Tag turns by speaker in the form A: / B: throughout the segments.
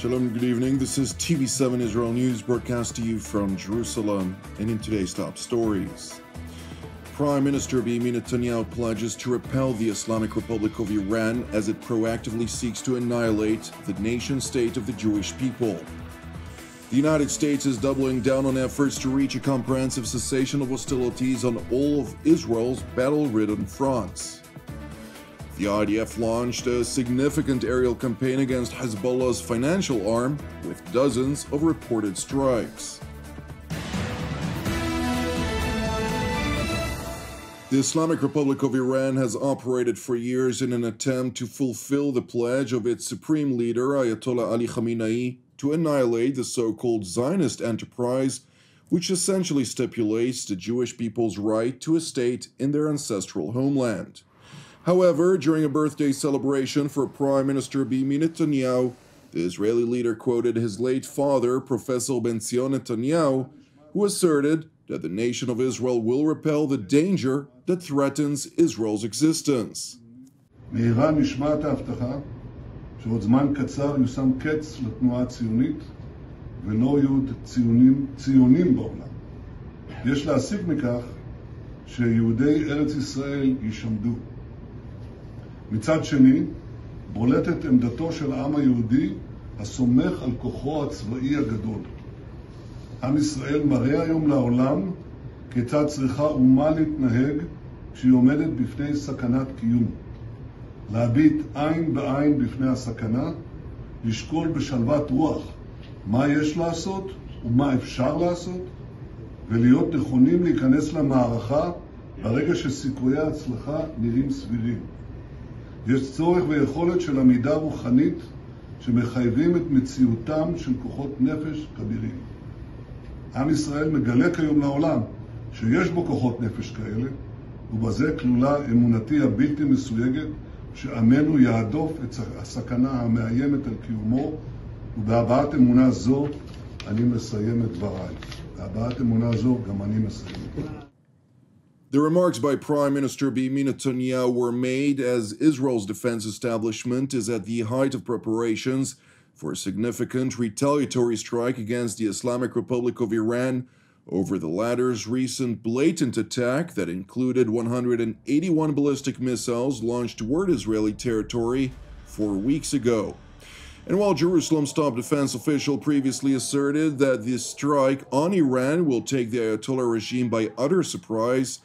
A: Shalom, good evening. This is TV7 Israel News broadcast to you from Jerusalem, and in today's top stories. Prime Minister Benjamin Netanyahu pledges to repel the Islamic Republic of Iran as it proactively seeks to annihilate the nation-state of the Jewish people. The United States is doubling down on efforts to reach a comprehensive cessation of hostilities on all of Israel's battle-ridden fronts. The IDF launched a significant aerial campaign against Hezbollah's financial arm, with dozens of reported strikes. The Islamic Republic of Iran has operated for years in an attempt to fulfill the pledge of its supreme leader, Ayatollah Ali Khamenei, to annihilate the so-called Zionist enterprise, which essentially stipulates the Jewish people's right to a state in their ancestral homeland. However, during a birthday celebration for Prime Minister Benjamin Netanyahu, the Israeli leader quoted his late father, Professor Ben-Zion Netanyahu, who asserted that the nation of Israel will repel the danger that threatens Israel's existence.
B: מאיראן נשמעת ההבטחה שעוד זמן קצר יושם קץ לתנועה הציונית ולא יהיו ציונים בעולם. יש להסיק מכך שיהודי ארץ ישראל יישמדו. מצד שני, בולטת עמדתו של העם היהודי הסומך על כוחו הצבאי הגדול. עם ישראל מראה היום לעולם כיצד צריכה אומה להתנהג כשהיא עומדת בפני סכנת קיום. להביט עין בעין בפני הסכנה, לשקול בשלוות רוח מה יש לעשות ומה אפשר לעשות, ולהיות נכונים להיכנס למערכה ברגע שסיכויי ההצלחה נראים סבירים. יש צורך ויכולת של עמידה רוחנית שמחייבים את מציאותם של כוחות נפש כבירים. עם ישראל מגלה כיום לעולם שיש בו כוחות נפש כאלה, ובזה כלולה אמונתי הבלתי מסויגת שעמנו יעדוף את הסכנה המאיימת על קיומו, ובהבעת אמונה זו אני מסיים את דבריי. בהבעת אמונה זו גם אני מסיים.
A: The remarks by Prime Minister Benjamin Netanyahu were made as Israel's defense establishment is at the height of preparations for a significant retaliatory strike against the Islamic Republic of Iran over the latter's recent blatant attack that included 181 ballistic missiles launched toward Israeli territory 4 weeks ago. And while Jerusalem's top defense official previously asserted that this strike on Iran will take the Ayatollah regime by utter surprise,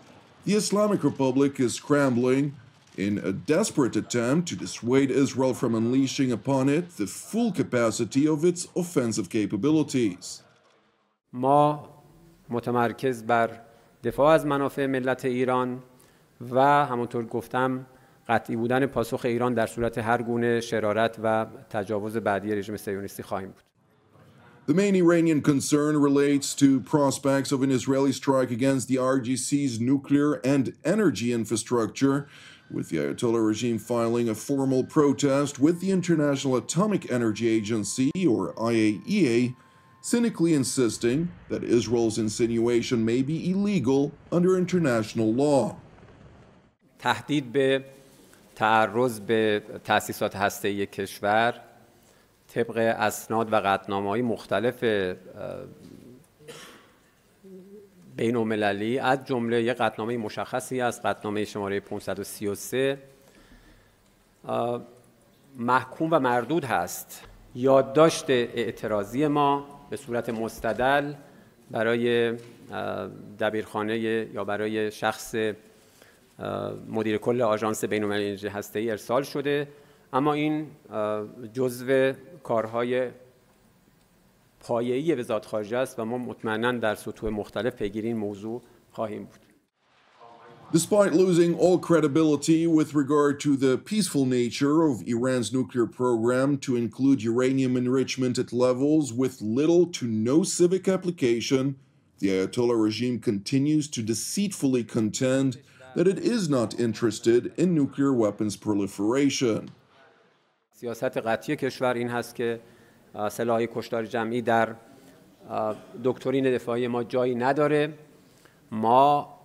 A: the Islamic Republic is scrambling in a desperate attempt to dissuade Israel from unleashing upon it the full capacity of its offensive capabilities.
C: ما متمرکز بر دفاع از منافع ملت ایران و همونطور گفتم قطعی بودن پاسخ ایران در صورت هر گونه شرارت و تجاوز بعدی رژیم صهیونیستی خواهیم بود.
A: The main Iranian concern relates to prospects of an Israeli strike against the RGC's nuclear and energy infrastructure, with the Ayatollah regime filing a formal protest with the International Atomic Energy Agency, or IAEA, cynically insisting that Israel's insinuation may be illegal under international law.
C: تهدید به تعرض به تأسیسات هسته‌ای کشور طبق اسناد و قطعنامه‌های مختلف بین‌المللی از جمله یک قطعنامه مشخصی است، قطعنامه شماره 533 محکوم و مردود هست. یادداشت اعتراضی ما به صورت مستدل برای دبیرخانه یا برای شخص مدیر کل آژانس بین‌المللی انرژی هسته‌ای ارسال شده، اما این جزو کارهای پایه‌ای وزارت خارجه است و ما مطمئناً در سطوح مختلف پیگیری این موضوع خواهیم بود.
A: Despite losing all credibility with regard to the peaceful nature of Iran's nuclear program to include uranium enrichment at levels with little to no civic application, the Ayatollah regime continues to deceitfully contend that it is not interested in nuclear weapons proliferation.
C: سیاست قطعی کشور این هست که سلاح کشتار جمعی در دکترین دفاعی ما جایی نداره. ما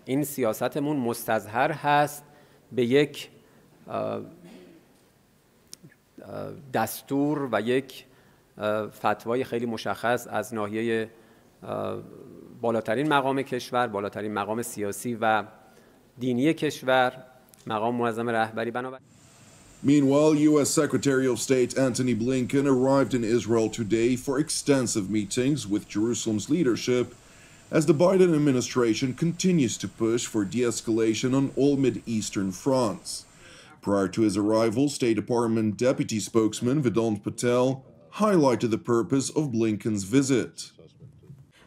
C: این سیاستمون مستظهر هست به یک دستور و یک فتوای خیلی مشخص از ناحیه بالاترین مقام کشور، بالاترین مقام سیاسی و دینی کشور، مقام معظم رهبری. بنابراین
A: Meanwhile, U.S. Secretary of State Antony Blinken arrived in Israel today for extensive meetings with Jerusalem's leadership as the Biden administration continues to push for de-escalation on all Mid-Eastern fronts. Prior to his arrival, State Department Deputy Spokesman Vedant Patel highlighted the purpose of Blinken's visit.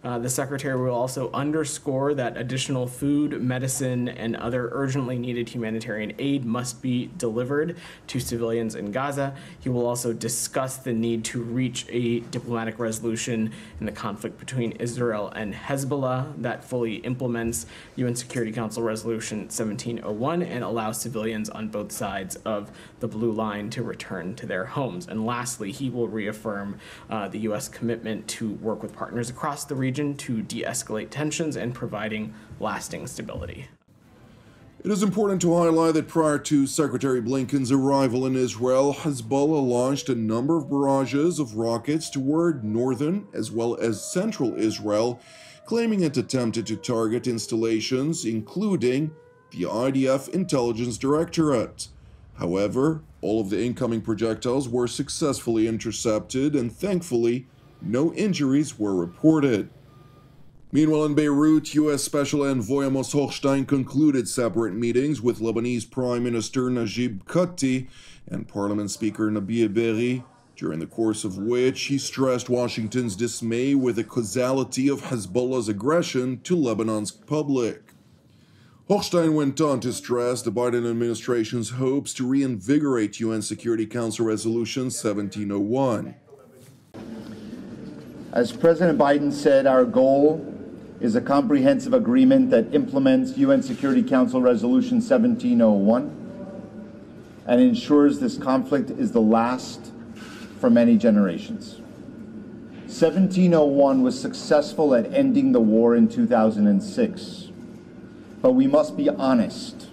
D: The Secretary will also underscore that additional food, medicine, and other urgently needed humanitarian aid must be delivered to civilians in Gaza. He will also discuss the need to reach a diplomatic resolution in the conflict between Israel and Hezbollah that fully implements UN Security Council Resolution 1701 and allows civilians on both sides of the blue line to return to their homes. And lastly, he will reaffirm the U.S. commitment to work with partners across the region to de-escalate tensions and providing lasting stability.
A: It is important to highlight that prior to Secretary Blinken's arrival in Israel, Hezbollah launched a number of barrages of rockets toward northern as well as central Israel, claiming it attempted to target installations, including the IDF Intelligence Directorate. However, all of the incoming projectiles were successfully intercepted, and thankfully, no injuries were reported. Meanwhile, in Beirut, U.S. Special Envoy Amos Hochstein concluded separate meetings with Lebanese Prime Minister Najib Katti and Parliament Speaker Nabih Berri, during the course of which he stressed Washington's dismay with the causality of Hezbollah's aggression to Lebanon's public. Hochstein went on to stress the Biden administration's hopes to reinvigorate UN Security Council Resolution 1701.
E: As President Biden said, our goal is a comprehensive agreement that implements UN Security Council Resolution 1701 and ensures this conflict is the last for many generations. 1701 was successful at ending the war in 2006, but we must be honest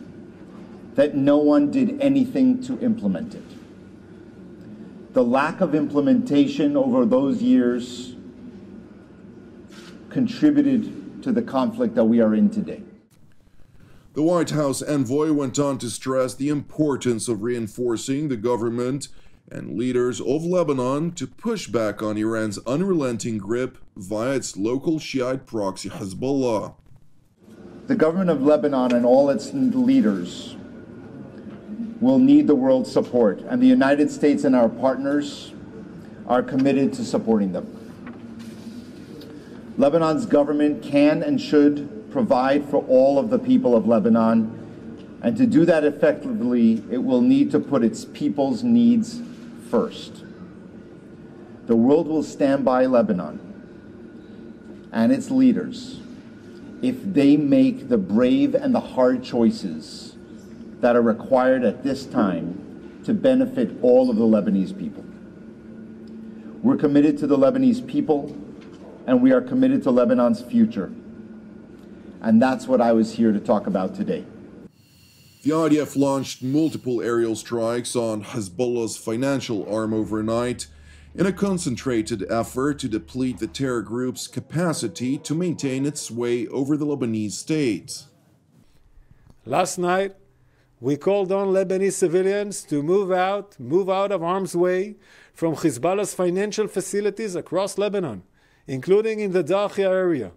E: that no one did anything to implement it. The lack of implementation over those years contributed to the conflict that we are in today.
A: The White House envoy went on to stress the importance of reinforcing the government and leaders of Lebanon to push back on Iran's unrelenting grip via its local Shiite proxy Hezbollah.
E: The government of Lebanon and all its leaders will need the world's support, and the United States and our partners are committed to supporting them. Lebanon's government can and should provide for all of the people of Lebanon, and to do that effectively, it will need to put its people's needs first. The world will stand by Lebanon and its leaders if they make the brave and the hard choices that are required at this time to benefit all of the Lebanese people. We're committed to the Lebanese people, and we are committed to Lebanon's future. And that's what I was here to talk about today.
A: The IDF launched multiple aerial strikes on Hezbollah's financial arm overnight in a concentrated effort to deplete the terror group's capacity to maintain its sway over the Lebanese state.
F: Last night, we called on Lebanese civilians to move out of harm's way from Hezbollah's financial facilities across Lebanon, including in the Dahia area.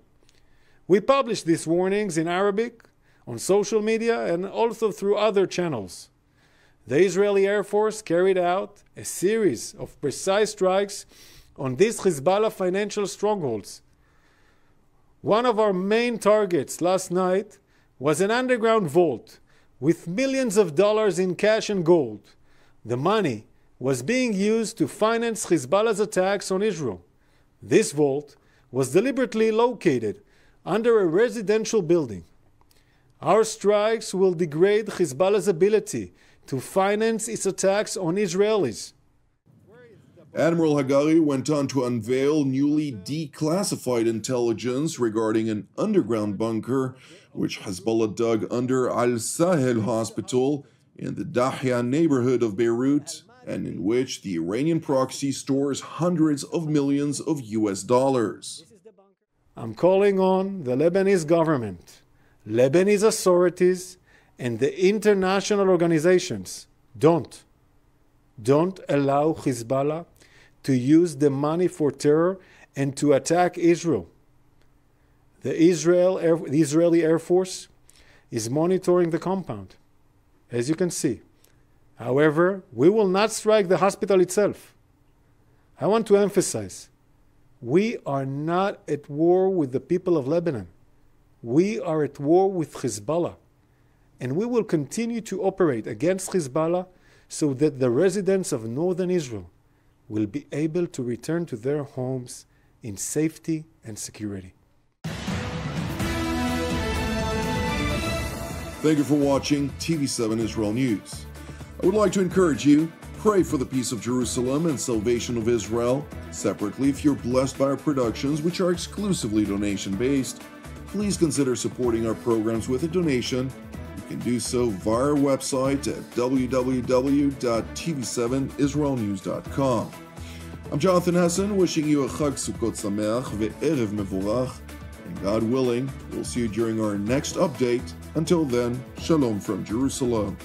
F: We published these warnings in Arabic, on social media, and also through other channels. The Israeli Air Force carried out a series of precise strikes on these Hezbollah financial strongholds. One of our main targets last night was an underground vault with millions of dollars in cash and gold. The money was being used to finance Hezbollah's attacks on Israel. This vault was deliberately located under a residential building. Our strikes will degrade Hezbollah's ability to finance its attacks on Israelis.
A: Admiral Hagari went on to unveil newly declassified intelligence regarding an underground bunker which Hezbollah dug under Al-Sahel hospital in the Dahia neighborhood of Beirut and in which the Iranian proxy stores hundreds of millions of US dollars.
F: I'm calling on the Lebanese government, Lebanese authorities, and the international organizations. Don't allow Hezbollah to use the money for terror and to attack Israel. The Israeli Air Force is monitoring the compound, as you can see. However, we will not strike the hospital itself. I want to emphasize, we are not at war with the people of Lebanon. We are at war with Hezbollah. And we will continue to operate against Hezbollah so that the residents of northern Israel will be able to return to their homes in safety and security.
A: Thank you for watching TV7 Israel News. I would like to encourage you, pray for the peace of Jerusalem and salvation of Israel. Separately, if you're blessed by our productions, which are exclusively donation-based, please consider supporting our programs with a donation. You can do so via our website at www.tv7israelnews.com. I'm Jonathan Hessen, wishing you a Chag Sukkot Sameach ve'erev mevorach, and God willing, we'll see you during our next update. Until then, Shalom from Jerusalem.